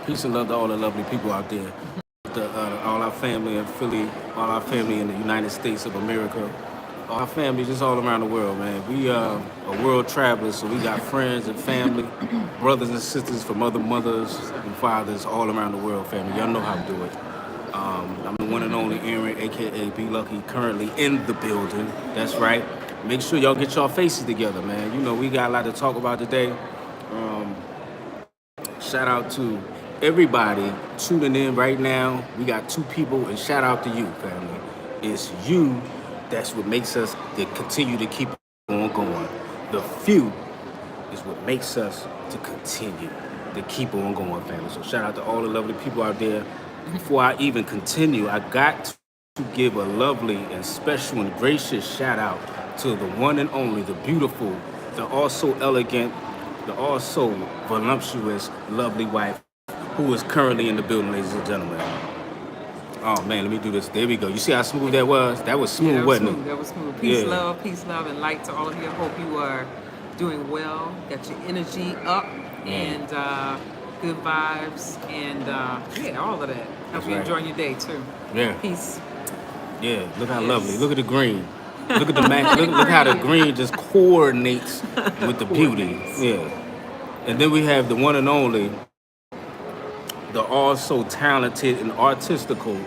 Peace and love to all the lovely people out there. All our family in Philly, all our family in the United States of America, all our family just all around the world, man. We are world travelers, so we got friends and family, brothers and sisters from other mothers and fathers all around the world, family. Y'all know how to do it. I'm the one and only Aaron, aka Blck, currently in the building. That's right. Make sure y'all get y'all faces together, man. You know, we got a lot to talk about today. Shout out to everybody tuning in right now. We got two people, and shout out to you, family. It's you that's what makes us to continue to keep on going. The few is what makes us to continue to keep on going, family. So shout out to all the lovely people out there. Before I even continue, I got to give a lovely and special and gracious shout out to the one and only, the beautiful, the also elegant, the also voluptuous, lovely wife who is currently in the building, ladies and gentlemen. Oh man, let me do this. There we go. You see how smooth that was? That was smooth, wasn't it? That was smooth. Peace, love, and light to all of you. I hope you are doing well. Got your energy up and good vibes and all of that. Hope you're enjoying your day too. Yeah. Peace. Yeah. Look how lovely. Look at the green. Look at the look how the green just coordinates with the beauty. Yeah. And then we have the one and only, the also talented and artistical,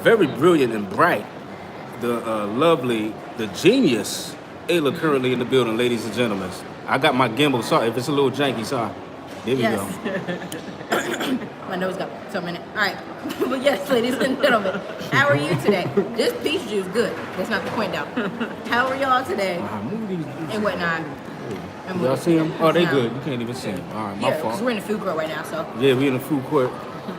very brilliant and bright, the lovely, the genius, Ayla, currently in the building, ladies and gentlemen. I got my gimbal. Sorry if it's a little janky. Sorry. There we go. My nose got some in it. All right. But yes, ladies and gentlemen, how are you today? This peach juice good. That's not the point, though. How are y'all today? And whatnot. Y'all see them? Oh, they good. You can't even see them. All right, my fault. Because we're in the food court right now, so. Yeah, we're in the food court.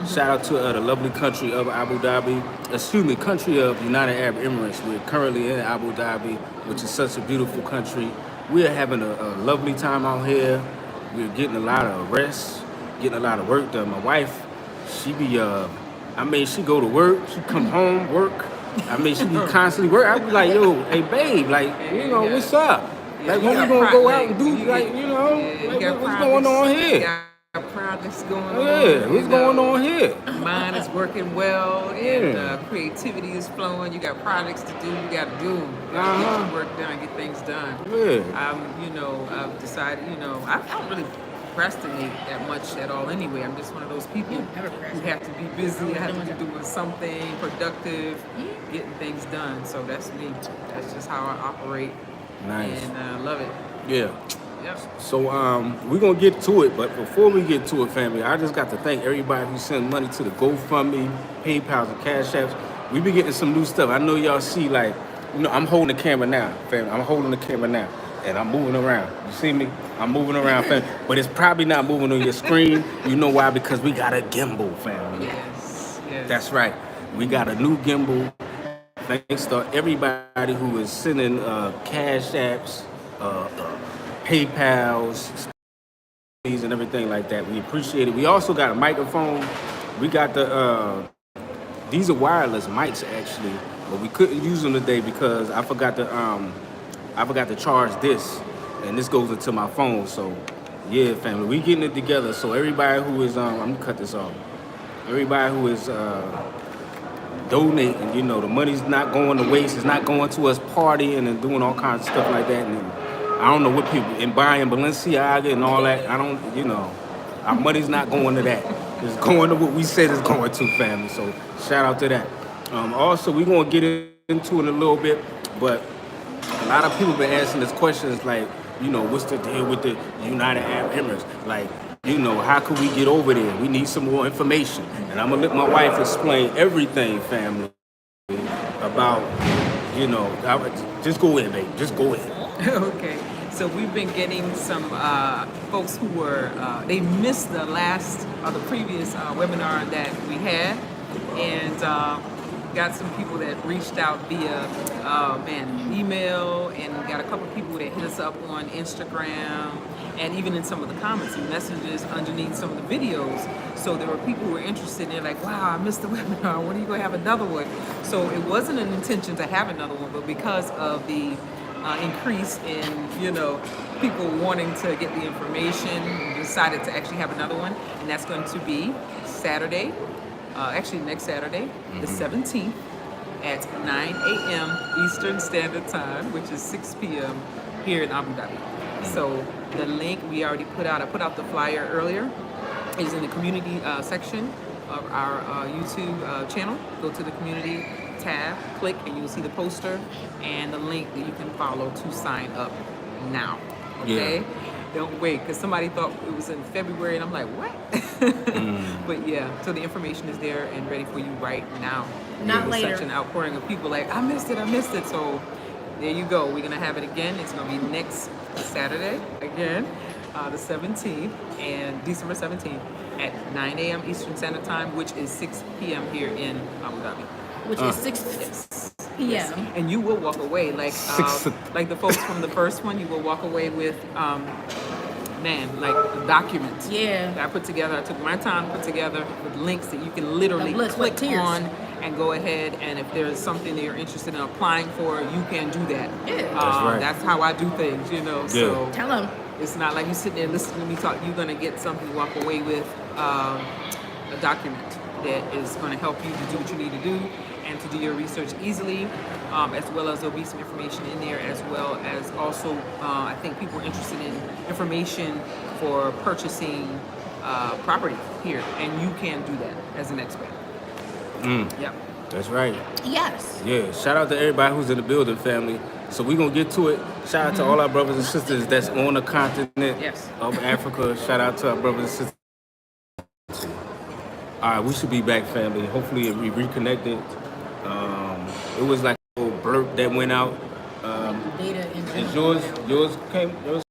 Shout out to the lovely country of Abu Dhabi. Excuse me, country of United Arab Emirates. We're currently in Abu Dhabi, which is such a beautiful country. We are having a lovely time out here. We're getting a lot of rest, getting a lot of work done. My wife, she be, she go to work, she come home, work. She be constantly work. I be like, yo, hey, babe, like, what's up? Like, when we gonna go out and do, what's going on here? Got projects going on. Yeah, what's going on here? Mind is working well, and creativity is flowing. You got projects to do. You got to do them. You got to get your work done, get things done. Yeah. I've decided, I don't really procrastinate that much at all anyway. I'm just one of those people who have to be busy. I have to be doing something productive, getting things done. So that's me. That's just how I operate. Nice. And I love it. Yeah. Yep. So we're going to get to it, but before we get to it, family, I just got to thank everybody who sent money to the GoFundMe, PayPal, and Cash Apps. We be getting some new stuff. I know y'all see, I'm holding the camera now, family. I'm holding the camera now, and I'm moving around. You see me? I'm moving around, family. But it's probably not moving on your screen. You know why? Because we got a gimbal, family. Yes. That's right. We got a new gimbal. Thanks to everybody who is sending Cash Apps, PayPals, and everything like that. We appreciate it. We also got a microphone. We got these are wireless mics actually, but we couldn't use them today because I forgot to charge this, and this goes into my phone. So yeah, family, we getting it together. So everybody who is I'm gonna cut this off. Everybody who is donating, the money's not going to waste. It's not going to us partying and doing all kinds of stuff like that. And I don't know what people, and buying Balenciaga and all that. I don't, our money's not going to that. It's going to what we said it's going to, family. So shout out to that. Also, we're going to get into it a little bit, but a lot of people been asking us questions like, what's the deal with the United Arab Emirates? Like, how can we get over there? We need some more information. And I'm going to let my wife explain everything, family, about, just go in, baby. Just go in. Okay. So we've been getting some folks who were, they missed the previous webinar that we had. And got some people that reached out via email, and got a couple people that hit us up on Instagram, and even in some of the comments and messages underneath some of the videos. So there were people who were interested, and they're like, wow, I missed the webinar. When are you going to have another one? So it wasn't an intention to have another one, but because of the increase in, people wanting to get the information, we decided to actually have another one, and that's going to be Saturday, actually next Saturday, the 17th at 9 a.m. Eastern Standard Time, which is 6 p.m. here in Abu Dhabi. So the link I put out the flyer earlier, is in the community section of our YouTube channel. Go to the community tab, click, and you'll see the poster and the link that you can follow to sign up now. Okay? Yeah. Don't wait, because somebody thought it was in February, and I'm like, what? But yeah, so the information is there and ready for you right now. Not There's later. such an outpouring of people like, I missed it. So there you go. We're gonna have it again. It's gonna be next Saturday again, the 17th, and December 17th at 9 a.m. Eastern Standard Time, which is 6 p.m. here in Abu Dhabi. Which is 6 p.m. And you will walk away like the folks from the first one. You will walk away with like the documents that I put together. I took my time to put together with links that you can literally click on and go ahead. And if there's something that you're interested in applying for, you can do that. Yeah, that's right. That's how I do things, So tell them. it's not like you sitting there listening to me talk. You're gonna get something to walk away with, a document that is gonna help you to do what you need to do and to do your research easily, as well as there'll be some information in there, as well as also I think people are interested in information for purchasing property here, and you can do that as an expat. Yep. That's right. Yes. Yeah, shout out to everybody who's in the building, family. So we're going to get to it. Shout out to all our brothers and sisters that's on the continent of Africa. Shout out to our brothers and sisters. All right, we should be back, family. Hopefully we reconnected. It was like a little blurb that went out. Data in Is yours came? I don't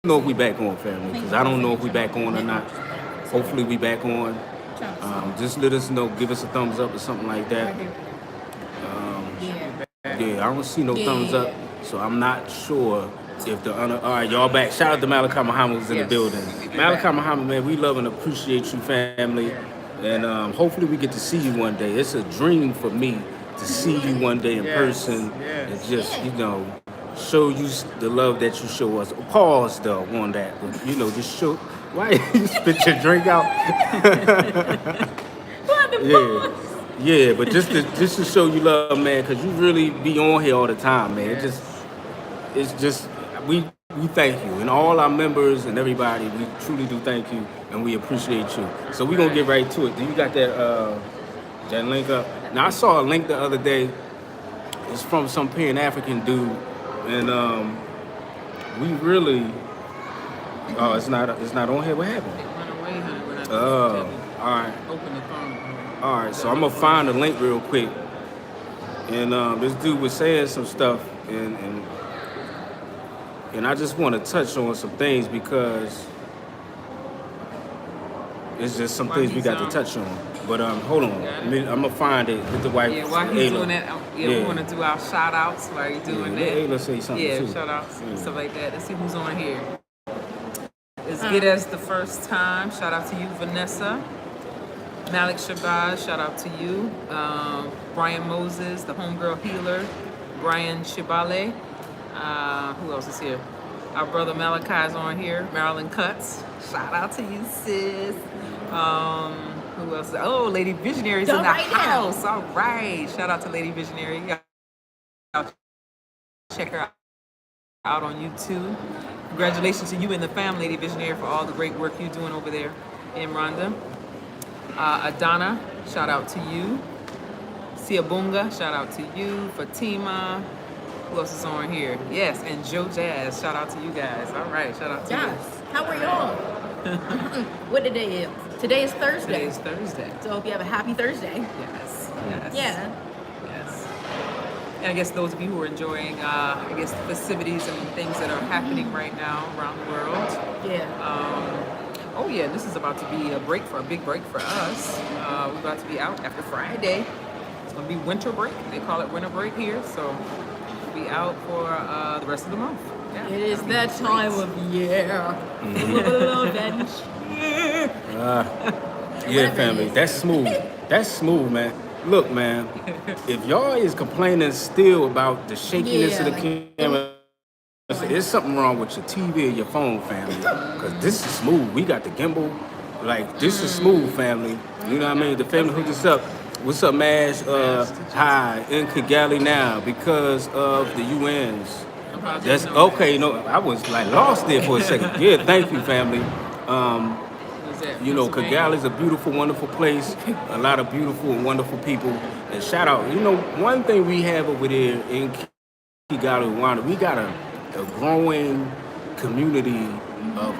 know if we back on, family, because I don't know if we back on or not. Hopefully we back on. Just let us know, give us a thumbs up or something like that. Yeah, I don't see no thumbs up, so I'm not sure if the all right, y'all back. Shout out to Malachi Muhammad who's in the building. Malachi Muhammad, man, we love and appreciate you, family. And hopefully we get to see you one day. It's a dream for me to see you one day in person and just, show you the love that you show us. Pause though on that, but just show. Why you spit your drink out? Yeah, but just to show you love, man, because you really be on here all the time, man. It's just we thank you, and all our members and everybody. We truly do thank you, and we appreciate you. So we're gonna get right to it. Do you got that link up? Now I saw a link the other day. It's from some Pan-African dude, and we really. Oh, it's not on here. What happened? It went away, honey, when I all right. open the phone. All right, so I'm gonna find the link real quick. And this dude was saying some stuff, and I just want to touch on some things because it's just some things we got to touch on. But hold on, I'm gonna find it with the wife. Yeah, while he's doing that, we want to do our shout outs while you're doing that. Ayla say something too. Shout outs and stuff like that. Let's see who's on here. Let's get us the first time. Shout out to you, Vanessa. Malik Shabazz, shout out to you. Brian Moses, the homegirl healer. Brian Shibale. Who else is here? Our brother Malachi's on here. Marilyn Cuts. Shout out to you, sis. Who else? Oh, Lady Visionary's in the house. All right. Shout out to Lady Visionary. Check her out on YouTube. Congratulations to you and the family, Lady Visionary, for all the great work you're doing over there in Rwanda. Adana, shout out to you. Siabunga, shout out to you. Fatima, who else is on here? Yes, and Joe Jazz, shout out to you guys. All right, shout out to you. How are y'all? What today is? Today is Thursday. Today is Thursday. So hope you have a happy Thursday. Yes. Yeah. Yes. And I guess those of you who are enjoying, the festivities and things that are happening right now around the world. Yeah. This is about to be a big break for us. We're about to be out after Friday. It's going to be winter break. They call it winter break here. So we'll be out for the rest of the month. Yeah. It is that time of year. Yeah, family. That's smooth. That's smooth, man. Look, man, if y'all is complaining still about the shakiness of the camera there's something wrong with your TV or your phone, family. Because this is smooth. We got the gimbal. Like, this is smooth, family. You know what I mean? The family hooked us up. What's up, Mash? Hi, in Kigali now because of the UNs. That's okay. No, I was like lost there for a second. Yeah, thank you, family. You know, Kigali is a beautiful, wonderful place. A lot of beautiful and wonderful people. And shout out, you know, one thing we have over there in Kigali, Rwanda, we got a growing community of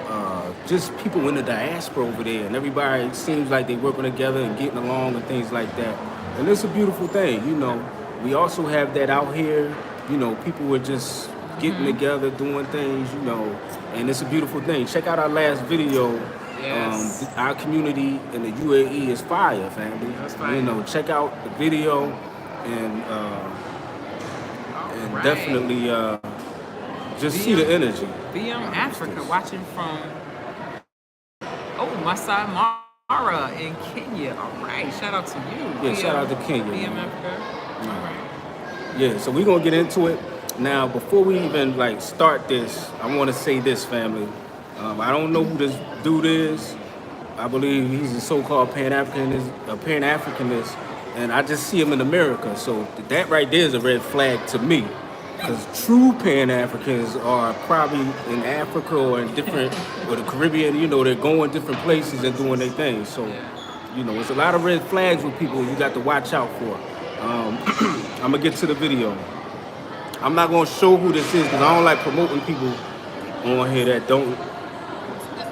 just people in the diaspora over there, and everybody seems like they working together and getting along and things like that. And it's a beautiful thing, you know. We also have that out here, you know, people are just getting together, doing things, you know, and it's a beautiful thing. Check out our last video. Yes. Our community in the UAE is fire, family. That's fire. You know, check out the video and Right. definitely just see the energy. VM Africa, watching from Masai Mara in Kenya. All right, shout out to you. Yeah, shout out to Kenya. VM man. Africa. All right. Yeah, so we're gonna get into it. Now, before we even like start this, I wanna say this, family. I don't know who this dude is. I believe he's a so-called Pan-Africanist, and I just see him in America. So that right there is a red flag to me. Because true Pan-Africans are probably in Africa or in different, or the Caribbean, you know, they're going different places and doing their thing. So, you know, it's a lot of red flags with people you got to watch out for. I'm gonna get to the video. I'm not gonna show who this is because I don't like promoting people on here that don't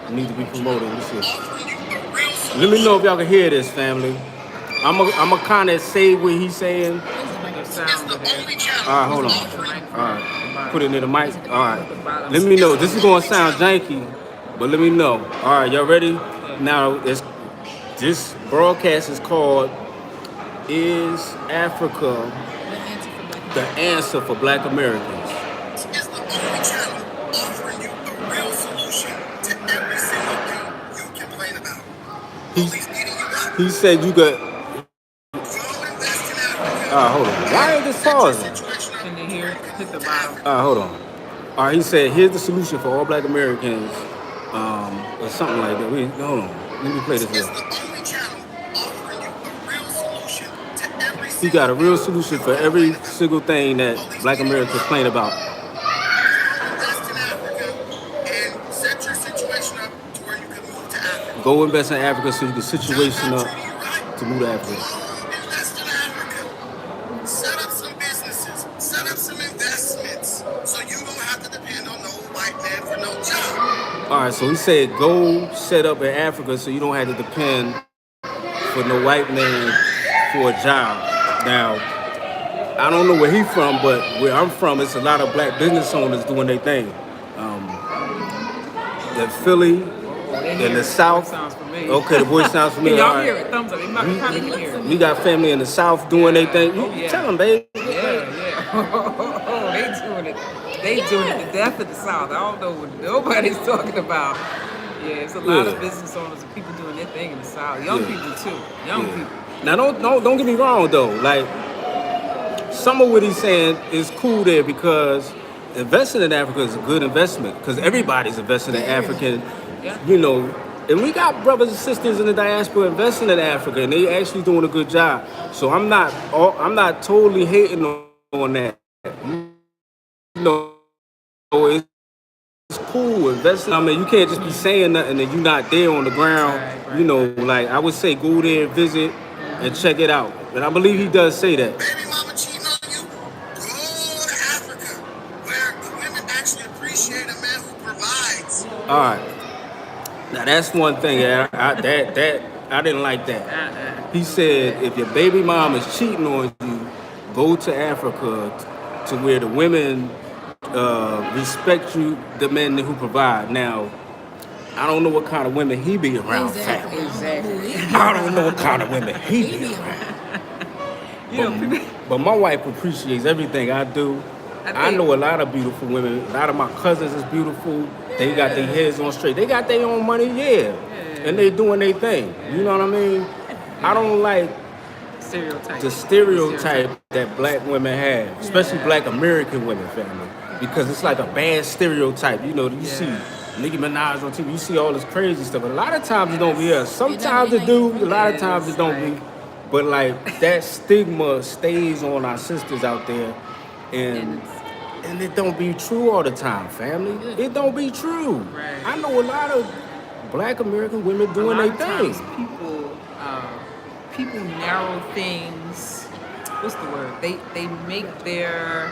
need to be promoted. Let me know if y'all can hear this, family. I'm a kind of say what he's saying. All right, hold on. All right, put it near the mic. All right, let me know. This is gonna sound janky, but let me know. All right, y'all ready? Now, this broadcast is called "Is Africa the Answer for Black Americans?" Is the only channel offering you a real solution to every single thing you complain about. Police beating you up. He said you got. Go invest in Africa. Hold on. Why is this pausing? Can you hear? Hit the bottom. Hold on. All right, he said, here's the solution for all Black Americans, or something like that. Hold on. Let me play this Is here. the only channel offering you a real solution to every He single got a real solution for every single thing that Black Americans complain about. invest in Africa and set your situation up to where you can move to Africa. Go invest in Africa so you can situation up Treating you right. to move to Africa. Invest in Africa. Set up some businesses. Set up some investments so you don't have to depend on no white man for no job. All right, so he said go set up in Africa so you don't have to depend for no white man for a job. Now, I don't know where he's from, but where I'm from, it's a lot of Black business owners doing their thing. In Philly, in the South. Sounds familiar. Okay, the voice sounds familiar. Y'all All right. hear it? Thumbs up. You might probably can hear it. We got family in the South doing their thing. Yeah. Tell them, babe. Yeah. They doing it. They doing it. The death of the South. I don't know what nobody's talking about. Yeah, it's a lot of business owners and people doing their thing in the South. Young people too. Young people. Now, don't get me wrong though. Like, some of what he's saying is cool there because investing in Africa is a good investment because everybody's investing in Africa. Yeah. You know, and we got brothers and sisters in the diaspora investing in Africa, and they actually doing a good job. So I'm not totally hating on that. You know, it's cool investing. I mean, you can't just be saying nothing and you're not there on the ground. Right. You know, like I would say, go there, visit, and check it out. And I believe he does say that. Baby mama cheating on you? Go to Africa where the women actually appreciate a man who provides. All right. Now that's one thing. I didn't like that. He said if your baby mom is cheating on you, go to Africa to where the women respect you, the men who provide. Now, I don't know what kind of women he be around. Exactly. I don't know what kind of women he be around. You know, people. But my wife appreciates everything I do. I know a lot of beautiful women. A lot of my cousins is beautiful. They got their heads on straight. They got their own money, and they doing their thing. You know what I mean? I don't like Stereotype. the stereotype that Black women have, especially Black American women, family. because it's like a bad stereotype. You know, you see Yeah. Nicki Minaj on TV, you see all this crazy stuff. But a lot of times it don't be us. Yes. Sometimes It it do, don't- a lot of It times is it don't like- be. But like that stigma stays on our sisters out there, And and it don't be true all the time, family. It don't be true. Right. I know a lot of Black American women a doing lot their of thing. times people narrow things. What's the word? They make their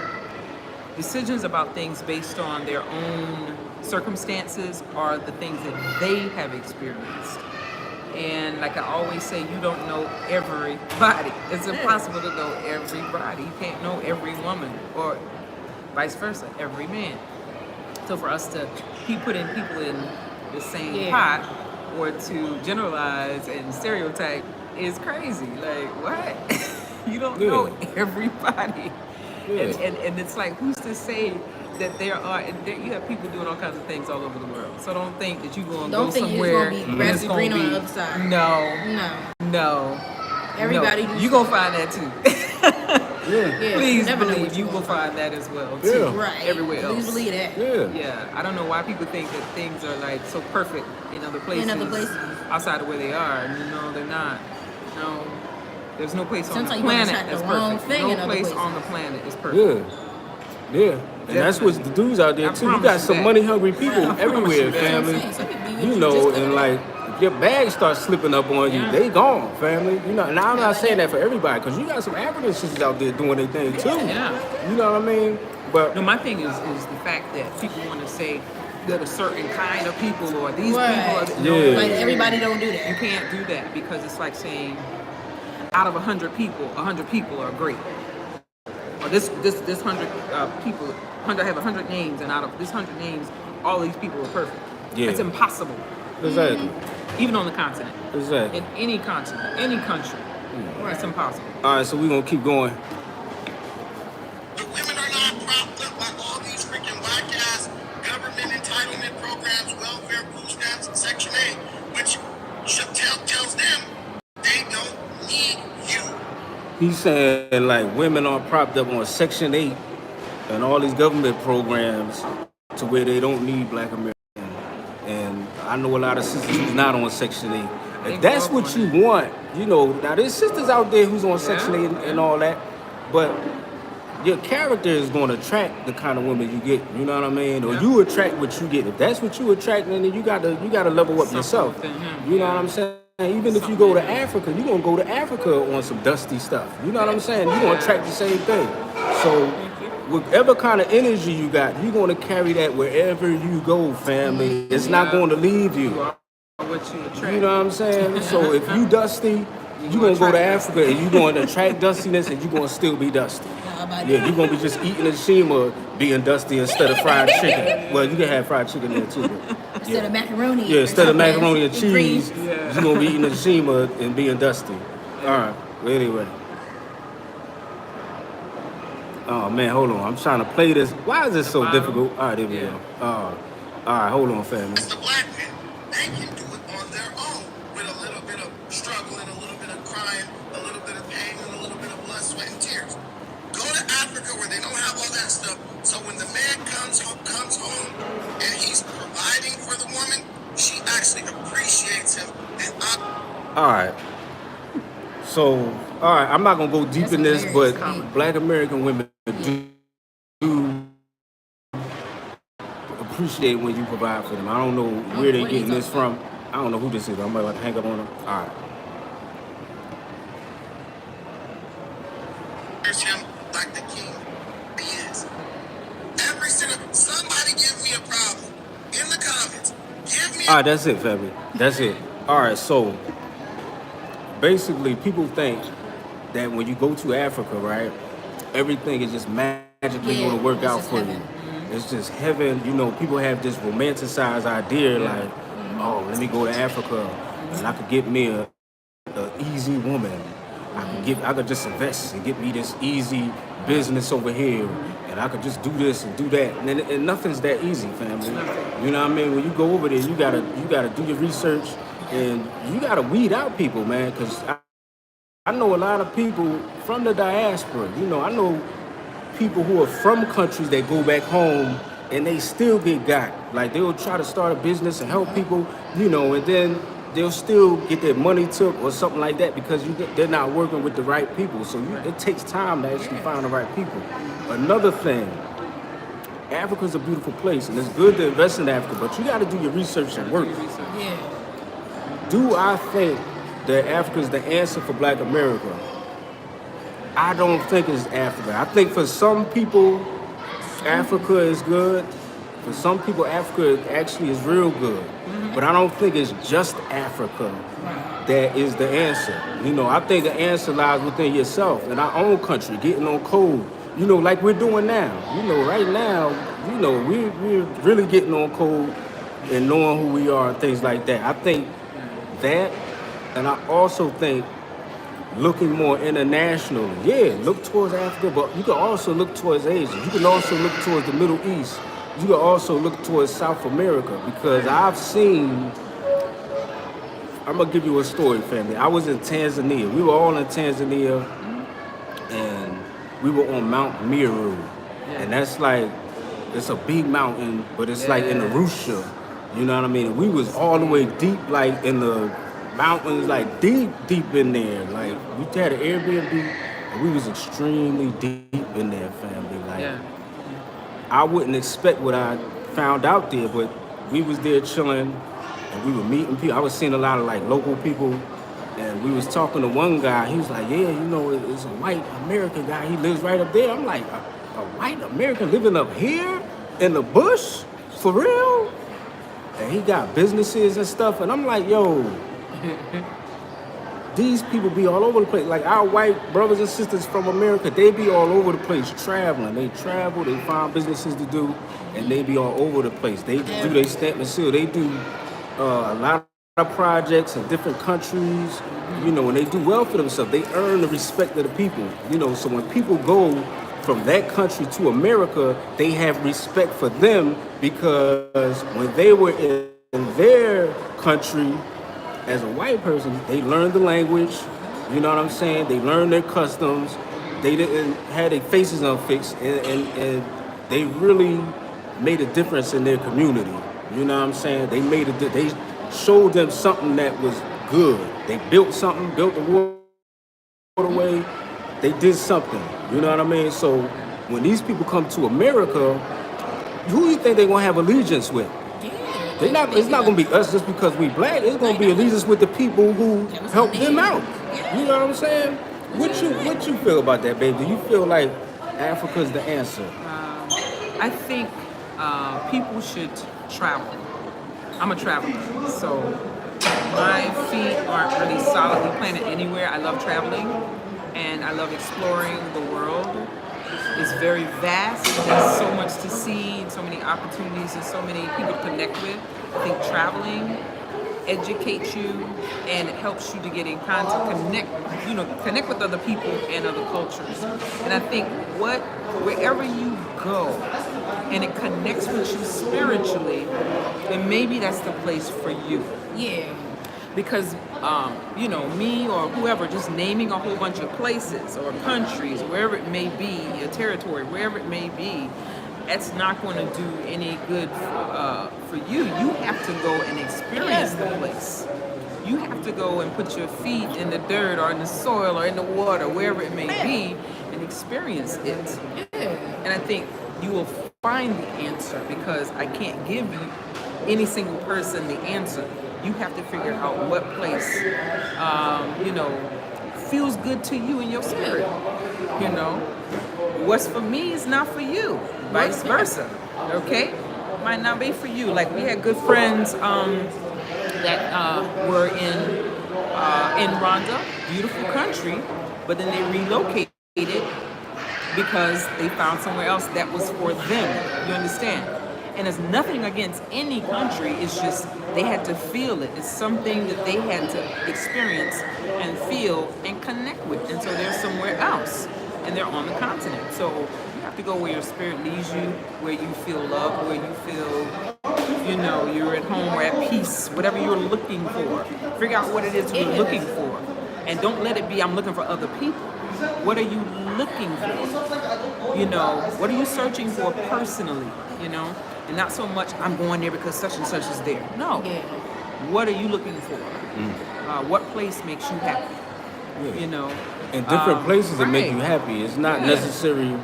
decisions about things based on their own circumstances or the things that they have experienced. And like I always say, you don't know everybody. It's impossible to know everybody. You can't know every woman, or vice versa, every man. So for us to keep putting people in the same pot or to generalize and stereotype is crazy. Like, what? You don't know everybody. Yeah. And it's like, who's to say that there are, and there, you have people doing all kinds of things all over the world. So don't think that you're going to go Don't think it's somewhere. gonna be and grass it's is gonna green on be- the other side. No, No. no. Everybody no. do You gonna find that too. Yeah. Yeah, Please never know believe what you you're will gonna find that as well too. Yeah. Right. Everywhere else. Please believe that. Yeah. Yeah, I don't know why people think that things are like so perfect in other places, outside of where they are. No, they're not. No, there's no place on the Sometimes you wanna planet attract the that's wrong perfect. thing in No other place places. on the planet is perfect. Yeah. Yeah. And that's what's the dudes out there I too. You promise got you some that. money hungry people I promise everywhere, you that. family. That's what I'm saying. Some people You just know, come and in. like if your bag starts slipping up on you, Yeah. they gone, family. You know, now I'm Yeah, not like saying that. that for everybody, because you got some African sisters out there doing their thing too. Yeah. You know what I mean? But No, my thing is the fact that people want to say that a certain kind of people or these Right. people are no, Yeah. Like everybody don't do You that. can't do that because it's like saying out of 100 people, 100 people are great. Or this 100 people, I have 100 names, and out of this 100 names, all these people are perfect. Yeah. It's impossible, exactly. even on the continent. Exactly. In any continent, any country, it's impossible. All right, so we're gonna keep going. The women are not propped up by all these freaking whack-ass government entitlement programs, welfare food stamps, and Section 8, which tells them they don't need you. He's saying like women are propped up on Section 8 and all these government programs to where they don't need Black Americans. And I know a lot of sisters who's not on Section 8. If that's what you want, you know, now there's sisters out there who's on Section 8 and all that, but your character is going to attract the kind of woman you get. You know what I mean? Or you attract what you get. If that's what you attract, then you gotta level up Something yourself. within him, You know yeah. what I'm saying? Even if you go to Africa, you're gonna go to Africa on some dusty stuff. You know what I'm saying? You're gonna attract the same thing. So whatever kind of energy you got, you're gonna carry that wherever you go, family. It's not gonna leave you. What you attract. You know what I'm saying? So if you dusty, you're gonna go to Africa and you're gonna attract dustiness and you're gonna still be dusty. How about Yeah, that? you're gonna be just eating a shima being dusty instead of fried chicken. Well, you can have fried chicken there too, but Instead of macaroni. yeah, instead of macaroni and green. cheese, you're gonna be eating a shima and being dusty. All right. Well, anyway. Oh man, hold on. I'm trying to play this. Why is this so difficult? All right, there we go. All right, hold on, family. As the black men, they can do it on their own with a little bit of struggle and a little bit of crying, a little bit of pain, and a little bit of blood, sweat, and tears. Go to Africa where they don't have all that stuff. So when the man comes home and he's providing for the woman, she actually appreciates him. And All right. So, all right, I'm not gonna go deep That's in this, hilarious. but Black American women do appreciate when you provide for them. I don't know where they're what are you getting this talking from. I don't know who this is. I'm about to hang up on them. All right. here's him like the king he is. Every single somebody give me a problem in the comments. Give me All right, that's it, family. That's it. All right, so basically, people think that when you go to Africa, right, everything is just magically Yeah, going to work it's out just for heaven. you. It's just heaven. You know, people have this romanticized idea like, oh, let me go to Africa and I could get me a easy woman. I could just invest and get me this easy business over here, and I could just do this and do that, and nothing's that easy, family. You know what I mean? When you go over there, you gotta do your research, and you gotta weed out people, man, because I know a lot of people from the diaspora. You know, I know people who are from countries that go back home and they still get got. Like they'll try to start a business and help people, and then they'll still get their money took or something like that because they're not working with the right people. So it takes time to actually find the right people. Another thing, Africa's a beautiful place and it's good to invest in Africa, but you got to do your research and work. Yeah. Do I think that Africa's the answer for Black America? I don't think it's Africa. I think for some people, Africa is good. For some people, Africa actually is real good. But I don't think it's just Africa that is the answer. I think the answer lies within yourself, in our own country, getting on code. Like we're doing now. Right now, we're really getting on code and knowing who we are and things like that. I think that, and I also think looking more internationally. Yeah, look towards Africa, but you can also look towards Asia. You can also look towards the Middle East. You can also look towards South America because I'm going to give you a story, family. I was in Tanzania. We were all in Tanzania, and we were on Mount Meru. And that's like, it's a big mountain, but it's like in Arusha. You know what I mean? We was all the way deep, like in the mountains, like deep in there. Like we had an Airbnb and we was extremely deep in there, family. Like I wouldn't expect what I found out there, but we was there chilling and we were meeting people. I was seeing a lot of like local people and we was talking to one guy. He was like, yeah, it's a white American guy. He lives right up there. I'm like, a white American living up here in the bush? For real? And he got businesses and stuff. And I'm like, yo, these people be all over the place. Like our white brothers and sisters from America, they be all over the place traveling. They travel, they find businesses to do, and they be all over the place. They do their stamp and seal. They do a lot of projects in different countries, and they do well for themselves. They earn the respect of the people, So when people go from that country to America, they have respect for them because when they were in their country, as a white person, they learned the language, you know what I'm saying? They learned their customs, they didn't have their faces unfixed, and they really made a difference in their community, you know what I'm saying? They showed them something that was good. They built something, built the waterway, they did something, you know what I mean? So when these people come to America, who do you think they're gonna have allegiance with? It's not going to be us just because we black. It's going to be allegiance with the people who helped them out. You know what I'm saying? What you feel about that, babe? Do you feel like Africa's the answer? I think people should travel. I'm a traveler, so my feet aren't really solidly planted anywhere. I love traveling, and I love exploring the world. It's very vast. There's so much to see, so many opportunities, and so many people to connect with. I think traveling educates you and it helps you to get in contact, connect with other people and other cultures. And I think wherever you go and it connects with you spiritually, then maybe that's the place for you. Yeah. Because, me or whoever just naming a whole bunch of places or countries, wherever it may be, a territory, wherever it may be, that's not going to do any good for you. You have to go and experience the place. You have to go and put your feet in the dirt or in the soil or in the water, wherever it may be, and experience it. And I think you will find the answer because I can't give you any single person the answer. You have to figure out what place, feels good to you in your spirit. What's for me is not for you, vice versa. Okay, might not be for you. Like we had good friends that were in Rwanda, beautiful country, but then they relocated because they found somewhere else that was for them. You understand? And it's nothing against any country, it's just they had to feel it. It's something that they had to experience and feel and connect with. And so they're somewhere else and they're on the continent. So you have to go where your spirit leads you, where you feel love, where you feel, you're at home or at peace, whatever you're looking for. Figure out what it is you're looking for. And don't let it be, I'm looking for other people. What are you looking for? You know, what are you searching for personally? You know, and not so much I'm going there because such and such is there. No. Yeah. What are you looking for? What place makes you happy? Yeah. You know, In different places that make right. you happy. It's not Yeah. necessarily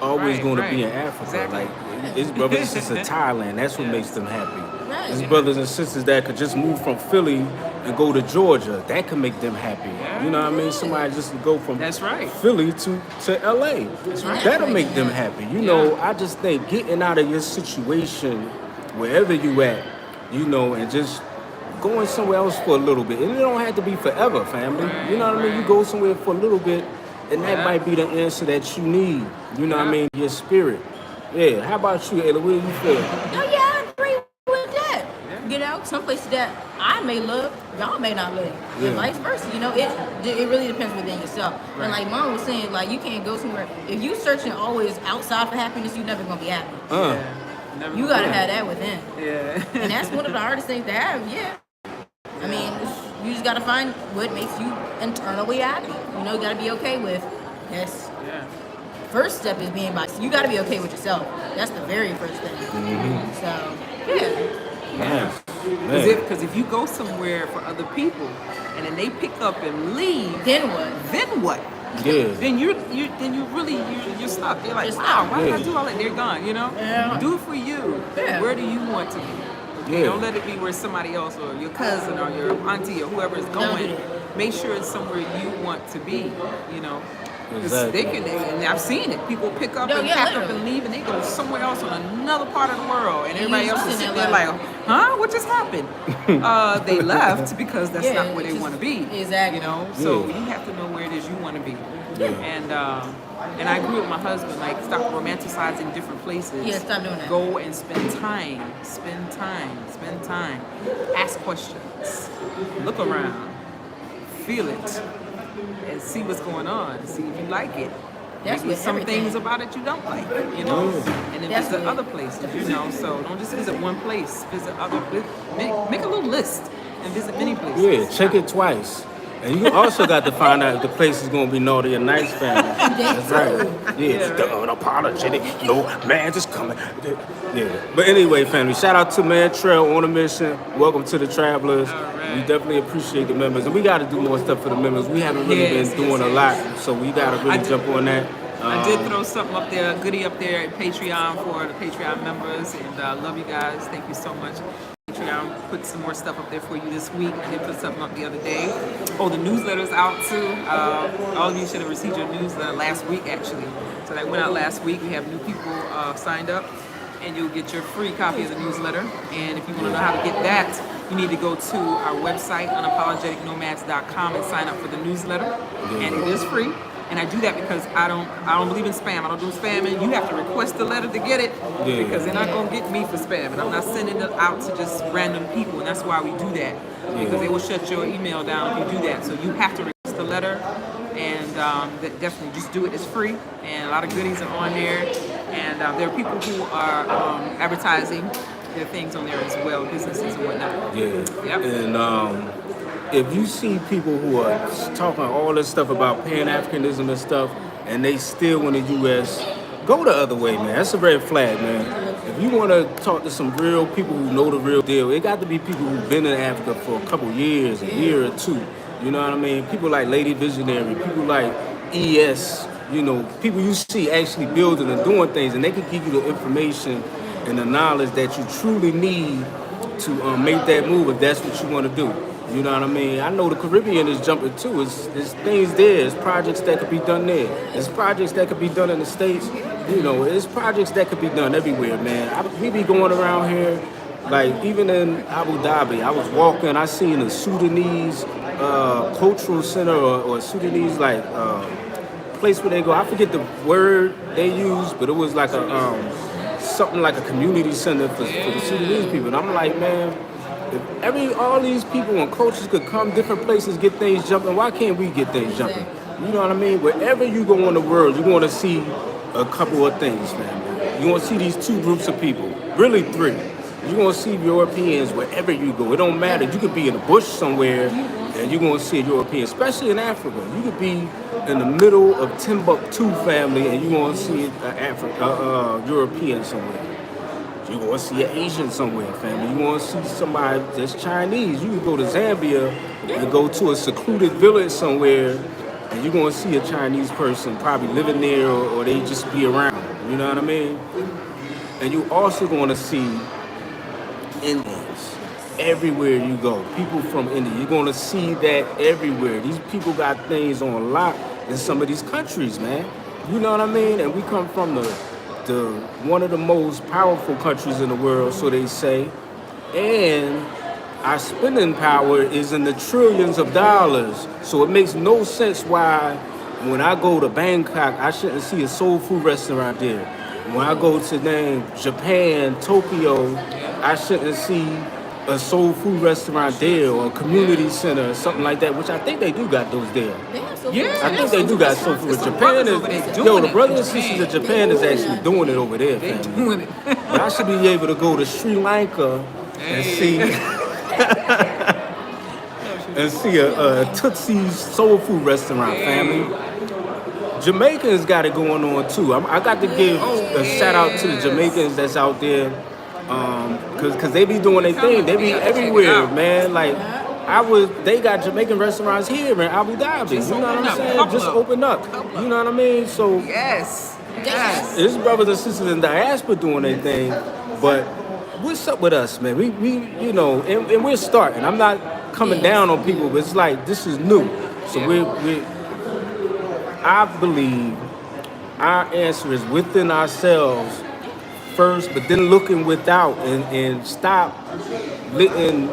always Right, going to right. be in Africa. Exactly. Like his brothers and sisters in Thailand, that's what Yes. makes them happy. Right. His brothers and sisters that could just move from Philly and go to Georgia, that can make them happy. You know what I mean? Somebody just to go from That's right. Philly to LA. right. That'll make them happy. You know, I just think getting out of your situation, wherever you at, you know, and just going somewhere else for a little bit. And it don't have to be forever, family. You know what I mean? You go somewhere for a little bit, and that might be the answer that you need. You know what I mean? Your spirit. Yeah. How about you, Ayla? What do you feel? No, yeah, I agree with that. You know, some places that I may love, y'all may not love, Yeah. and vice versa. You know, it really depends within yourself. And like Mom was saying, like you can't go somewhere if you searching always outside for happiness, you're never gonna be happy. Never You gotta mind. have that within, Yeah. and that's one of the hardest things to have. Yeah, I mean, you just gotta find what makes you internally happy. You know, you gotta be okay with this. Yeah. First step is being by. You gotta be okay with yourself. That's the very first thing. So yeah. Man. Because if you go somewhere for other people and then they pick up and leave, Then what? then what? Yeah. Then you're stuck. You're like, You're wow, stuck. why did I Yeah. do all that? They're gone, you know? Yeah. Do it for you. Yeah. Where do you want to be? Yeah. Don't let it be where somebody else or your cousin or your auntie or whoever is Don't do going. that. Make sure it's somewhere you want to be, you know? 'Cause Exactly. and I've seen it. People pick up No, and yeah, pack up literally. and leave, and they go somewhere else on another part of the world, and And everybody you else is just sitting sitting there there like, huh? What just happened? They left because that's Yeah, not where they just- want to be. exactly. You know, so Yeah. you have to know where it is you want to be. Yeah. And I agree with my husband. Like, stop romanticizing different places. Yeah, stop doing that. Go and spend time. Spend time. Spend time. Ask questions. Look around. Feel it. And see what's going on. See if you like it. That's Maybe with some everything. things about it you don't like, you know. And then That's visit with- other places, you know. So don't just visit one place. Visit other. Make a little list and visit many places. Yeah, check it twice. And you also got to find out if the place is going to be naughty or nice, family. That's right. Yeah, the unapologetic, no man just coming. Yeah. But anyway, family, shout out to Man Trail on a mission. Welcome to the Travelers. We definitely appreciate the members. And we got to do more stuff for the members. We haven't really Yes, been doing a lot, so we got to really I- jump on that. I did throw something up there, a goodie up there at Patreon for the Patreon members, and I love you guys. Thank you so much. Patreon put some more stuff up there for you this week. I did put something up the other day. Oh, the newsletter's out too. All of you should have received your newsletter last week, actually. So that went out last week. We have new people signed up, and you'll get your free copy of the newsletter. And if you want to know how to get that, you need to go to our website, unapologeticnomads.com, and sign up for the newsletter. And it is free. And I do that because I don't believe in spam. I don't do spamming. You have to request the letter to get it because they're not gonna get me for spamming. I'm not sending it out to just random people, and that's why we do that because they will shut your email down if you do that. So you have to request the letter, and definitely just do it. It's free, and a lot of goodies are on there. And there are people who are advertising their things on there as well, businesses and whatnot. Yeah. Yep. And if you see people who are talking all this stuff about Pan-Africanism and stuff, and they still in the U.S., go the other way, man. That's a red flag, man. If you want to talk to some real people who know the real deal, it got to be people who've been in Africa for a couple years, a year or two. You know what I mean? People like Lady Visionary, people like ES, you know, people you see actually building and doing things, and they can give you the information and the knowledge that you truly need to make that move if that's what you want to do. You know what I mean? I know the Caribbean is jumping too. There's things there. There's projects that could be done there. There's projects that could be done in the States. You know, there's projects that could be done everywhere, man. We be going around here, like even in Abu Dhabi, I was walking, I seen a Sudanese cultural center or Sudanese place where they go. I forget the word they used, but it was like something like a community center for the Sudanese people. And I'm like, man, if all these people and cultures could come different places, get things jumping, why can't we get things jumping? You know what I mean? Wherever you go in the world, you're going to see a couple of things, man. You're going to see these two groups of people, really three. You're going to see Europeans wherever you go. It don't matter. You could be in a bush somewhere and you're going to see a European, especially in Africa. You could be in the middle of Timbuktu family, and you're gonna see European somewhere. You're gonna see an Asian somewhere, family. You wanna see somebody that's Chinese. You can go to Zambia and go to a secluded village somewhere, and you're gonna see a Chinese person probably living there, or they just be around. You know what I mean? And you also gonna see Indians everywhere you go. People from India. You're gonna see that everywhere. These people got things on lock in some of these countries, man. You know what I mean? And we come from the one of the most powerful countries in the world, so they say. And our spending power is in the trillions of dollars. So it makes no sense why when I go to Bangkok, I shouldn't see a soul food restaurant there. When I go to Japan, Tokyo, I shouldn't see a soul food restaurant there, or a community center or something like that, which I think they do got those there. I think they do got soul food. Japan is, the brothers and sisters of Japan is actually doing it over there. They doing it. But I should be able to go to Sri Lanka and see a Tootsie's soul food restaurant, family. Jamaicans got it going on too. I got to give a shout out to the Jamaicans that's out there, cause they be doing their thing. They be everywhere, man. Like they got Jamaican restaurants here in Abu Dhabi. You know what I'm saying? Just open up. You know what I mean? So yes. There's brothers and sisters in diaspora doing their thing, but what's up with us, man? We you know, and we're starting. I'm not coming down on people, but it's like this is new. So I believe our answer is within ourselves first, but then looking without and stop letting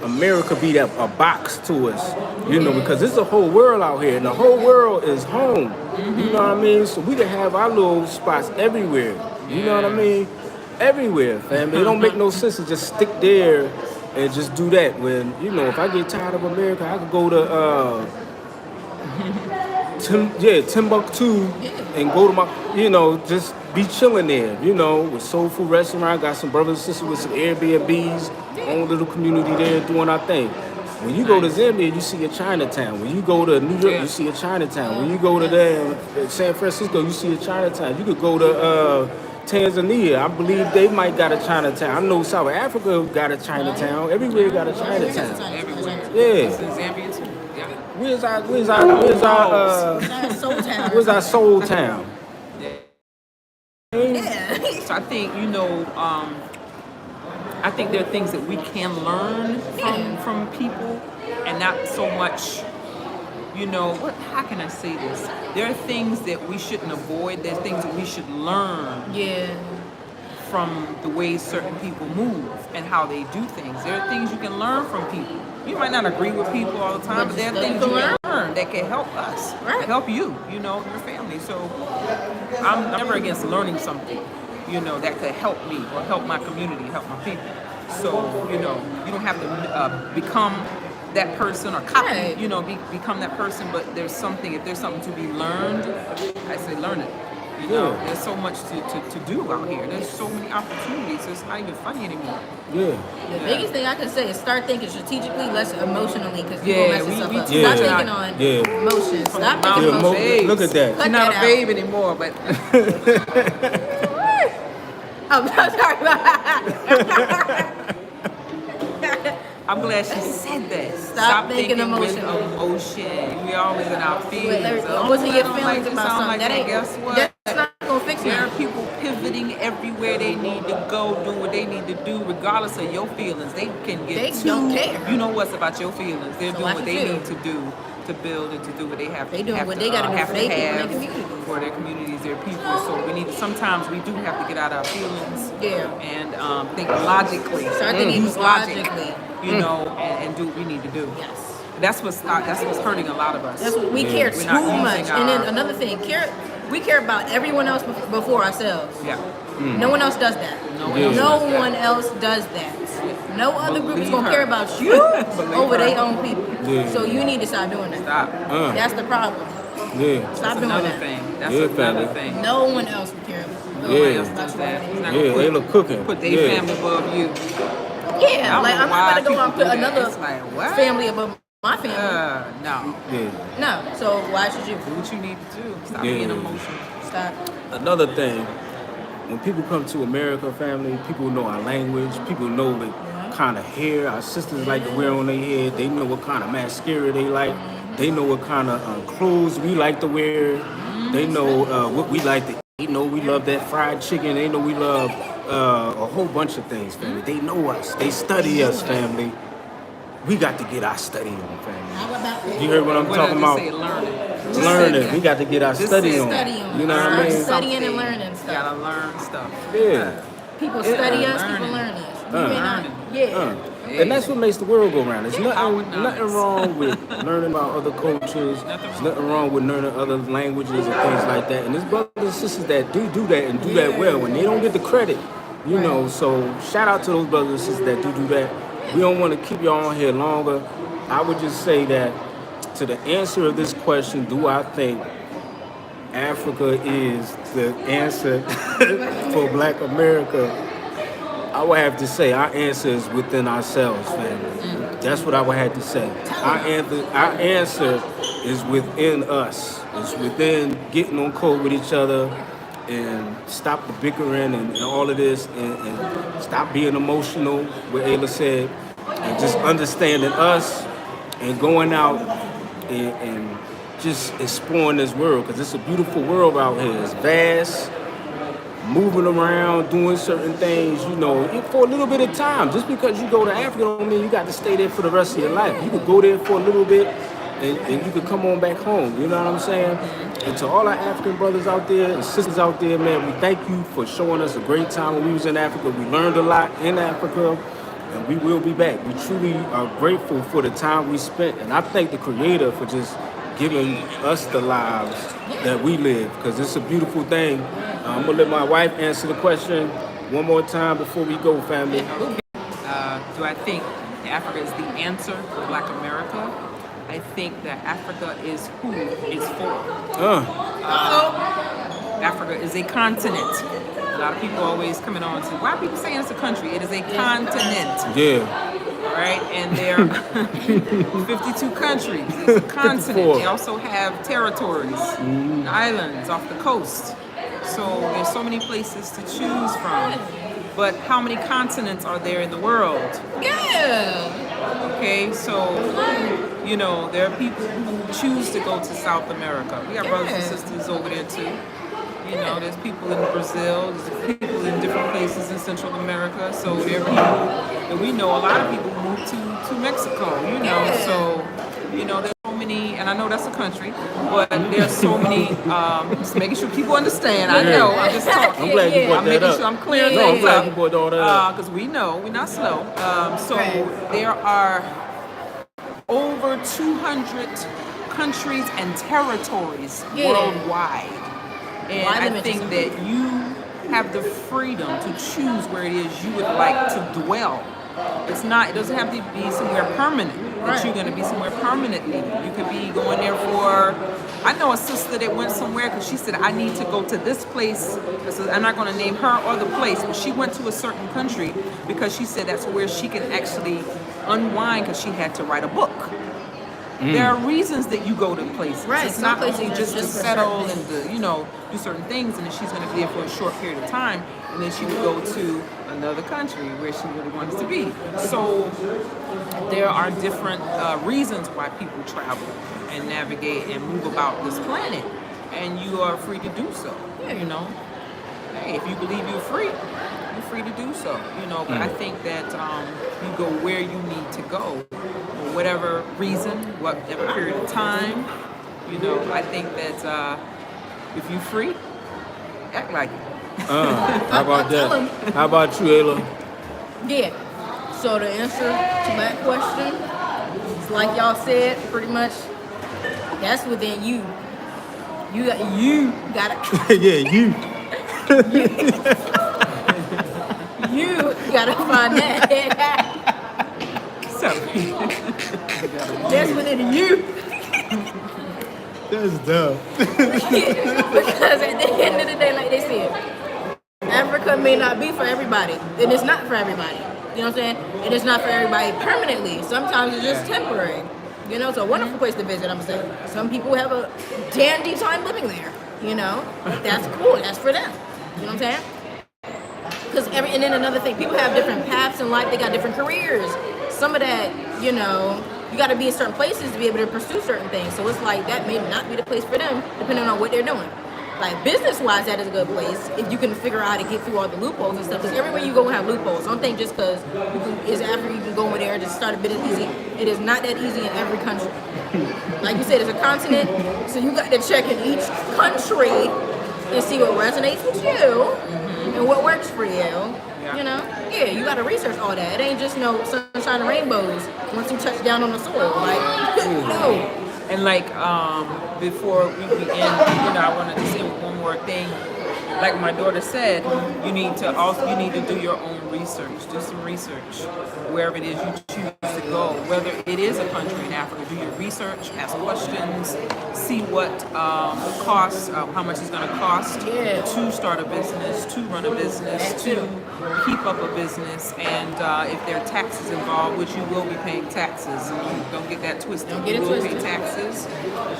America be a box to us, you know, because there's a whole world out here, and the whole world is home. You know what I mean? So we can have our little spots everywhere. You know what I mean? Everywhere, fam. It don't make no sense to just stick there and just do that. When, you know, if I get tired of America, I could go to Timbuktu and go to my, you know, just be chilling there, you know, with soul food restaurant. Got some brothers and sisters with some Airbnbs, own little community there doing our thing. When you go to Zambia, you see a Chinatown. When you go to New York, you see a Chinatown. When you go to San Francisco, you see a Chinatown. You could go to Tanzania. I believe they might got a Chinatown. I know South Africa got a Chinatown. Everywhere got a Chinatown. Everywhere. Yeah. Zambia too. Yeah. Where's our soul town? Yeah. So I think, you know, I think there are things that we can learn from people, and not so much, you know, how can I say this? There are things that we shouldn't avoid. There's things that we should learn from the way certain people move and how they do things. There are things you can learn from people. You might not agree with people all the time, but there are things you can learn that can help us, help you, you know, your family. So I'm never against learning something, you know, that could help me or help my community, help my people. So, you know, you don't have to become that person or copy, you know, become that person, but if there's something to be learned, I say learn it. You know, there's so much to do out here. There's so many opportunities. It's not even funny anymore. The biggest thing I can say is start thinking strategically, less emotionally, because people mess yourself up. Stop thinking on emotions. Stop thinking on look at that. You're not a babe anymore, but I'm sorry about that. I'm glad she said that. Stop thinking with emotion. We always in our feelings. Always in your feelings about something. That ain't, guess what? That's not gonna fix it. There are people pivoting everywhere they need to go, do what they need to do, regardless of your feelings. They can get don't care. You know what's about your feelings. They're doing what they need to do to build and to do what they have. They doing what they gotta do for their communities, their people. So sometimes we do have to get out our feelings. And think logically. Start thinking logically. You know, and do what we need to do. Yes. That's what's hurting a lot of us. We care too much. And then another thing, we care about everyone else before ourselves. No one else does that. No one else does that. No other group is gonna care about you over their own people. So you need to stop doing that. Stop. That's the problem. Stop doing that. That's another thing. No one else would care about. No one else does that. They look cooking. Put their family above you. Like I'm not gonna go and put another family above my family. No. Yeah. No. So why should you? Do what you need to do. Stop being emotional. Stop. Another thing, when people come to America, family, people know our language. People know the kind of hair our sisters like to wear on their head. They know what kind of mascara they like. They know what kind of clothes we like to wear. They know what we like to eat. They know we love that fried chicken. They know we love a whole bunch of things, family. They know us. They study us, family. We got to get our study on, family. How about that? You heard what I'm talking about? Say learning. Learning. We got to get our study on. You know what I mean? Studying and learning stuff. You gotta learn stuff. Yeah. People study us, people learn us. You may not. Yeah. And that's what makes the world go round. There's nothing wrong with learning about other cultures. There's nothing wrong with learning other languages and things like that. And there's brothers and sisters that do that and do that well, and they don't get the credit. You know, so shout out to those brothers and sisters that do that. We don't want to keep y'all on here longer. I would just say that to the answer of this question, do I think Africa is the answer for Black America? I would have to say our answer is within ourselves, family. That's what I would have to say. Our answer is within us. It's within getting on code with each other and stop the bickering and all of this and stop being emotional, what Ayla said, and just understanding us and going out and just exploring this world, because it's a beautiful world out here. It's vast, moving around, doing certain things, you know, for a little bit of time. Just because you go to Africa don't mean you got to stay there for the rest of your life. You could go there for a little bit and you could come on back home, you know what I'm saying? And to all our African brothers out there and sisters out there, man, we thank you for showing us a great time when we was in Africa. We learned a lot in Africa, and we will be back. We truly are grateful for the time we spent, and I thank the Creator for just giving us the lives that we live, because it's a beautiful thing. I'm gonna let my wife answer the question one more time before we go, family. Do I think Africa is the answer for Black America? I think that Africa is who it's for. Africa is a continent. A lot of people always coming on to, why are people saying it's a country? It is a continent. Yeah. Right? And there are 52 countries. It's a continent. 54. They also have territories, islands off the coast. So there's so many places to choose from. But how many continents are there in the world? Yeah. Okay, so, you know, there are people who choose to go to South America. We got brothers and sisters over there too. You know, there's people in Brazil, there's people in different places in Central America. So there are people that we know, a lot of people move to Mexico, you know. So, you know, there's so many, and I know that's a country, but there's so many, just making sure people understand. I know, I'm just talking. I'm glad you brought that up. Sure I'm clearing I'm things glad up. you brought all that up. Because we know, we're not slow. So there are over 200 countries and territories worldwide. And I think that you have the freedom to choose where it is you would like to dwell. It doesn't have to be somewhere permanent, that you're going to be somewhere permanently. You could be going there for, I know a sister that went somewhere because she said, I need to go to this place. I'm not going to name her or the place, but she went to a certain country because she said that's where she can actually unwind, because she had to write a book. There are reasons that you go to places. Right. It's not only just to settle and to, you know, do certain things, and then she's going to be there for a short period of time, and then she would go to another country where she really wants to be. So there are different reasons why people travel and navigate and move about this planet, and you are free to do so. You know, hey, if you believe you're free to do so. You know, but I think that you go where you need to go. Whatever reason, whatever period of time, you know, I think that if you're free, act like it. How about that? How about you, Ayla? Yeah. So the answer to that question is, like y'all said, pretty much, that's within you. You gotta. Yeah, you. You gotta find that. That's within you. That's dumb. Because at the end of the day, like they said, Africa may not be for everybody. And it's not for everybody. You know what I'm saying? And it's not for everybody permanently. Sometimes it's just temporary. You know, it's a wonderful place to visit, I'm saying. Some people have a dandy time living there, you know. That's cool. That's for them. You know what I'm saying? And then another thing, people have different paths in life. They got different careers. Some of that, you know, you got to be in certain places to be able to pursue certain things. So it's like that may not be the place for them, depending on what they're doing. Like business-wise, that is a good place if you can figure out how to get through all the loopholes and stuff. Because everywhere you go, will have loopholes. Don't think just because it's Africa, you can go over there and just start a business easy. It is not that easy in every country. Like you said, it's a continent, so you got to check in each country and see what resonates with you and what works for you. Yeah. You know, you got to research all that. It ain't just no sunshine and rainbows once you touch down on the soil. Like, no. And like before we begin, I wanted to say one more thing. Like my daughter said, you need to do your own research. Do some research wherever it is you choose to go. Whether it is a country in Africa, do your research, ask questions, see what costs, how much it's going to cost to start a business, to run a business, to keep up a business, and if there are taxes involved, which you will be paying taxes. Don't get that twisted. You will pay taxes,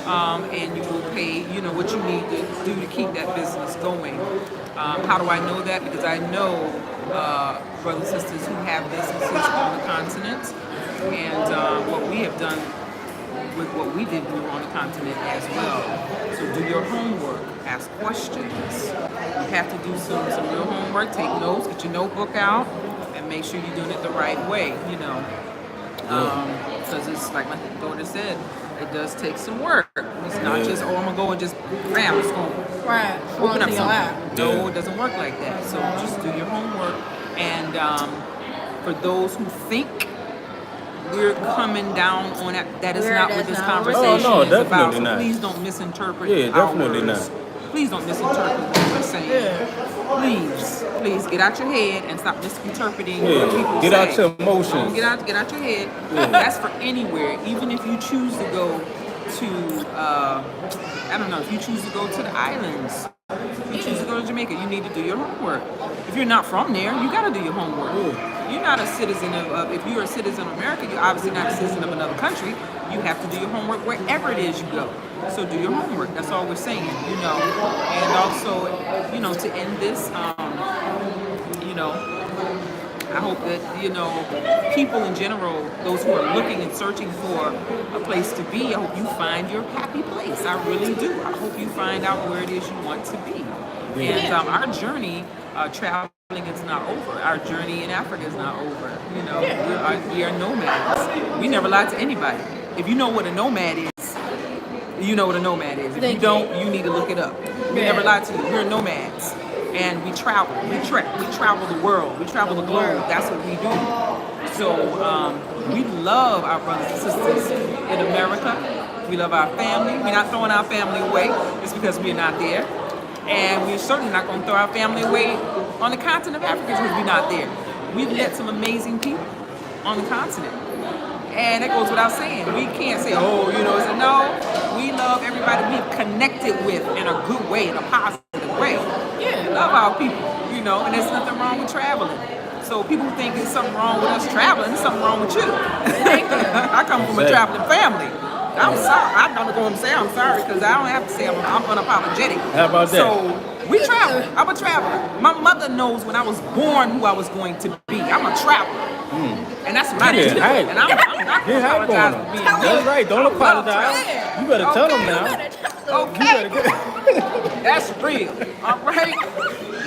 and you will pay, what you need to do to keep that business going. How do I know that? Because I know brothers and sisters who have businesses on the continent, and what we have done with what we did, we were on the continent as well. So do your homework, ask questions. You have to do some real homework, take notes, get your notebook out, and make sure you're doing it the right way, because it's like my daughter said, it does take some work. It's not just, I'm gonna go and just bam, it's gonna open up something. No, it doesn't work like that. So just do your homework. And for those who think we're coming down on that is not what this conversation is about. So please don't misinterpret our words. Please don't misinterpret what we're saying. Please get out your head and stop misinterpreting what people say. Get out your emotions. Get out your head. That's for anywhere. Even if you choose to go to, if you choose to go to the islands, if you choose to go to Jamaica, you need to do your homework. If you're not from there, you got to do your homework. You're not a citizen if you're a citizen of America, you're obviously not a citizen of another country. You have to do your homework wherever it is you go. So do your homework. That's all we're saying, And also, to end this, I hope that, people in general, those who are looking and searching for a place to be, I hope you find your happy place. I really do. I hope you find out where it is you want to be. And our journey, traveling is not over. Our journey in Africa is not over. We are nomads. We never lied to anybody. If you know what a nomad is, you know what a nomad is. If you don't, you need to look it up. We never lied to you. We're nomads. And we travel. We travel the world. We travel the globe. That's what we do. So we love our brothers and sisters in America. We love our family. We're not throwing our family away just because we're not there. And we're certainly not going to throw our family away on the continent of Africa because we're not there. We've met some amazing people on the continent. And that goes without saying. We can't say, no, we love everybody we've connected with in a good way, in a positive way. We love our people, and there's nothing wrong with traveling. So people who think there's something wrong with us traveling, there's something wrong with you. I come from a traveling family. I'm sorry. I'm not going to say I'm sorry because I don't have to say I'm unapologetic. How about that? So we travel. I'm a traveler. My mother knows when I was born who I was going to be. I'm a traveler. And that's what I do. And I'm not going to apologize for being me. That's right. Don't apologize. You better tell them now. Okay. That's real. All right.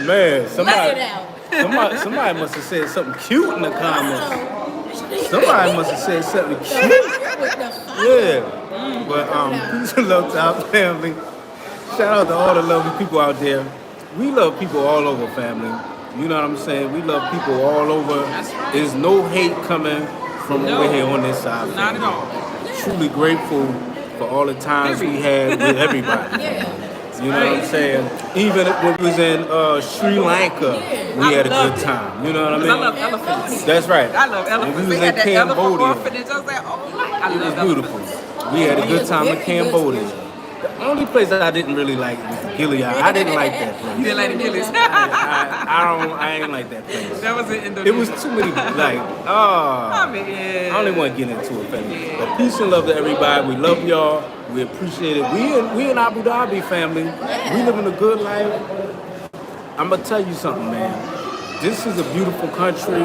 Man, somebody must have said something cute in the comments. Somebody must have said something cute. But peace and love to our family. Shout out to all the lovely people out there. We love people all over, family. You know what I'm saying? We love people all over. That's right. There's no hate coming from over here on this side. Not at all. Truly grateful for all the times we had with everybody. You know what I'm saying? Even when we was in Sri Lanka, we had a good time. You know what I mean? I love elephants. That's right. I love elephants. And we was in Cambodia. I love it was beautiful. We had a good time in Cambodia. The only place that I didn't really like was Gilead. I didn't like that place. You didn't like the Gillies? I ain't like that place. That was in Indonesia. It was too many, like, I mean, I don't even want to get into it, family. But peace and love to everybody. We love y'all. We appreciate it. We in Abu Dhabi, family. We living a good life. I'm gonna tell you something, man. This is a beautiful country.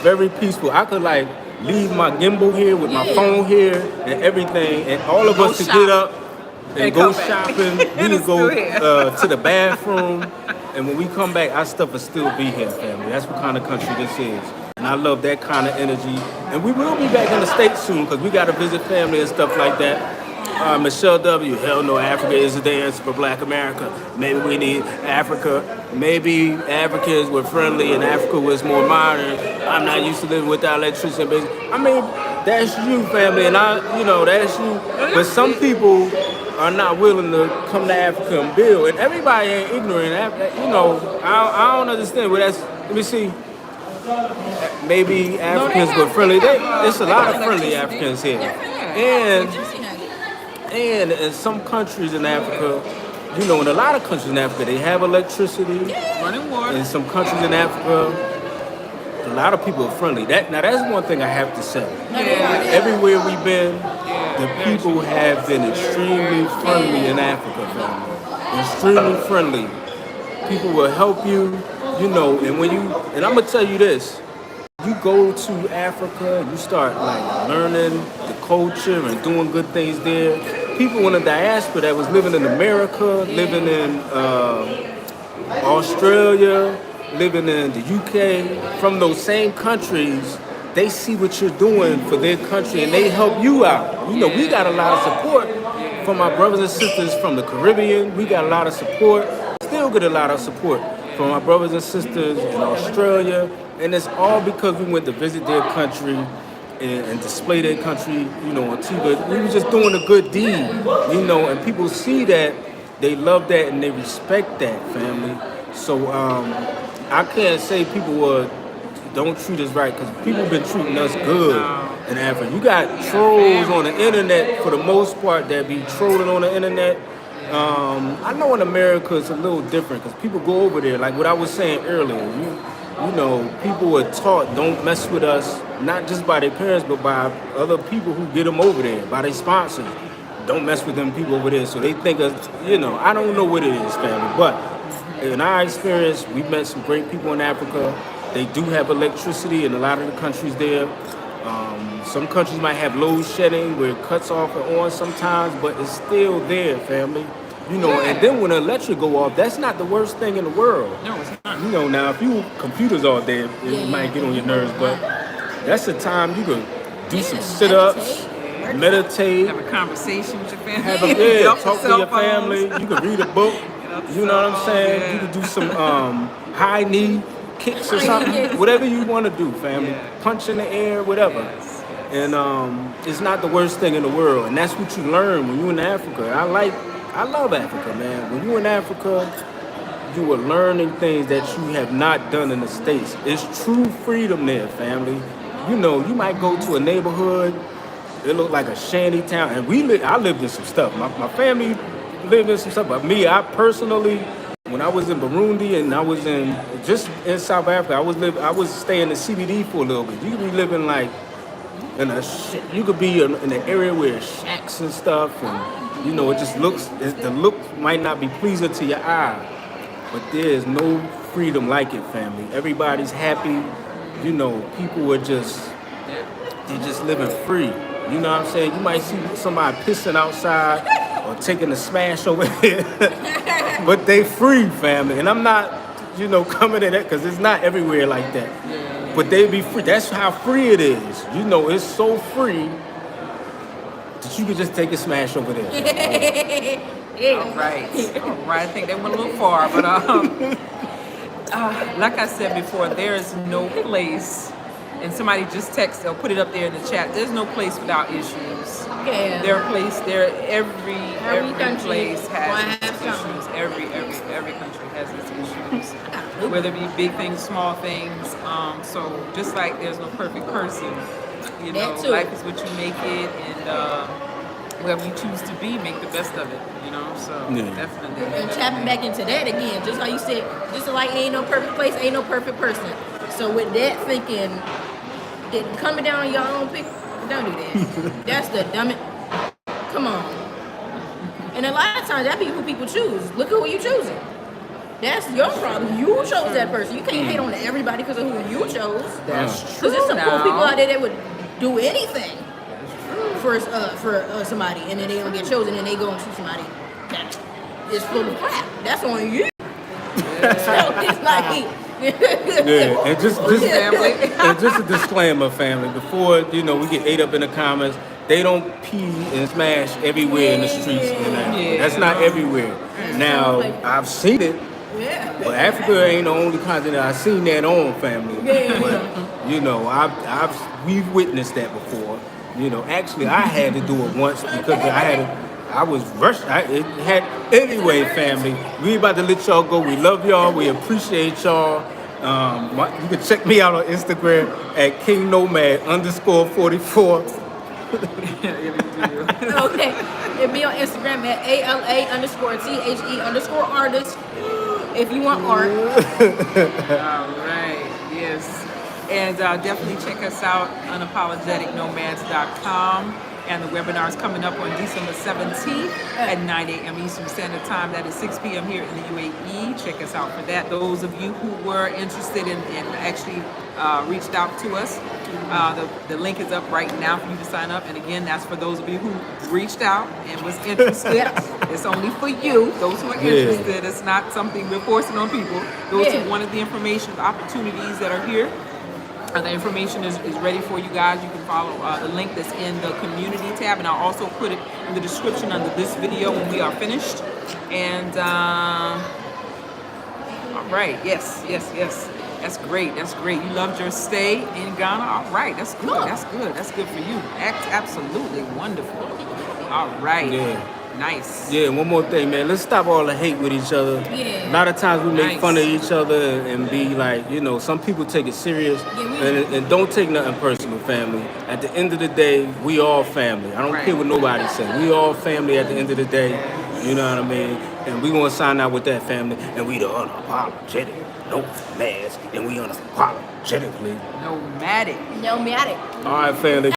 Very peaceful. I could like leave my gimbal here with my phone here and everything, and all of us could get up and go shopping. We could go to the bathroom, and when we come back, our stuff will still be here, family. That's what kind of country this is. And I love that kind of energy. And we will be back in the States soon because we got to visit family and stuff like that. Michelle W. Hell no, Africa is the answer for Blck America. Maybe we need Africa. Maybe Africans were friendly and Africa was more modern. I'm not used to living without electricity. I mean, that's you, family, and that's you. But some people are not willing to come to Africa and build. And everybody ain't ignorant. I don't understand. But let me see. Maybe Africans were friendly. There's a lot of friendly Africans here. And in some countries in Africa, in a lot of countries in Africa, they have electricity. Running water. In some countries in Africa, a lot of people are friendly. That's one thing I have to say. Everywhere we've been, the people have been extremely friendly in Africa, family. Extremely friendly. People will help you, and I'm gonna tell you this. You go to Africa, you start like learning the culture and doing good things there. People in the diaspora that was living in America, living in Australia, living in the UK, from those same countries, they see what you're doing for their country and they help you out. We got a lot of support from our brothers and sisters from the Caribbean. We got a lot of support, still get a lot of support from our brothers and sisters in Australia. And it's all because we went to visit their country and display their country, on TV. We were just doing a good deed, and people see that, they love that, and they respect that, family. So I can't say people don't treat us right, because people been treating us good in Africa. You got trolls on the internet, for the most part, that be trolling on the internet. I know in America it's a little different, because people go over there, like what I was saying earlier. People were taught don't mess with us, not just by their parents, but by other people who get them over there, by their sponsors. Don't mess with them people over there. So they think of, I don't know what it is, family. But in our experience, we met some great people in Africa. They do have electricity in a lot of the countries there. Some countries might have load shedding where it cuts off and on sometimes, but it's still there, family. And then when the electric go off, that's not the worst thing in the world. No, it's not. Now if you computers all day, it might get on your nerves, but that's the time you can do some sit-ups, meditate, have a conversation with your family, talk to your family. You can read a book. You know what I'm saying? You can do some high knee kicks or something. Whatever you want to do, family. Punch in the air, whatever. And it's not the worst thing in the world. And that's what you learn when you're in Africa. I love Africa, man. When you're in Africa, you are learning things that you have not done in the States. It's true freedom there, family. You might go to a neighborhood, it look like a shanty town, and I lived in some stuff. My family lived in some stuff, but me, I personally, when I was in Burundi and I was in South Africa, I was staying in CBD for a little bit. You could be living like you could be in an area where it's shacks and stuff, and it just the look might not be pleasing to your eye, but there's no freedom like it, family. Everybody's happy. People are they're just living free. You know what I'm saying? You might see somebody pissing outside or taking a smash over here, but they free, family. And I'm not, coming at that, because it's not everywhere like that. But they be free. That's how free it is. It's so free that you could just take a smash over there. All right. I think they went a little far, but like I said before, there is no place, and somebody just text or put it up there in the chat, there's no place without issues. Yeah. Every place has its issues. Every country has its issues. Whether it be big things, small things. So just like there's no perfect person, life is what you make it, and whoever you choose to be, make the best of it, you know, so definitely. And tapping back into that again, just how you said, just like ain't no perfect place, ain't no perfect person. So with that thinking, coming down on your own people, don't do that. That's the dumbest. Come on. And a lot of times that be who people choose. Look at who you choosing. That's your problem. You chose that person. You can't hate on everybody because of who you chose. That's true. Because there's some cool people out there that would do anything for somebody, and then they don't get chosen, and they go and choose somebody that is full of crap. That's on you. So it's like. And just a disclaimer, family. Before we get ate up in the comments, they don't pee and smash everywhere in the streets. That's not everywhere. Now I've seen it. But Africa ain't the only continent I've seen that on, family. But we've witnessed that before. Actually I had to do it once because I was rushed. Anyway, family. We about to let y'all go. We love y'all. We appreciate y'all. You can check me out on Instagram at KingNomad_44. Okay. And me on Instagram at ALA_THE_artist. If you want art. All right. Yes. And definitely check us out, unapologeticnomads.com. And the webinar is coming up on December 17th at 9 a.m. Eastern Standard Time. That is 6 p.m. here in the UAE. Check us out for that. Those of you who were interested in actually reached out to us, the link is up right now for you to sign up. And again, that's for those of you who reached out and was interested. It's only for you, those who are interested. It's not something we're forcing on people. Those who wanted the information, the opportunities that are here. The information is ready for you guys. You can follow the link that's in the community tab, and I'll also put it in the description under this video when we are finished. And all right, yes. That's great. You loved your stay in Ghana. All right, that's good. That's good for you. Absolutely wonderful. All right. Yeah. Nice. Yeah, one more thing, man. Let's stop all the hate with each other. Yeah. A lot of times we make fun of each other and be like, some people take it serious and don't take nothing personal, family. At the end of the day, we all family. I don't care what nobody says. We all family at the end of the day. You know what I mean? And we gonna sign out with that, family. And we the unapologetic nomads. And we unapologetically nomadic. Nomadic. All right, family.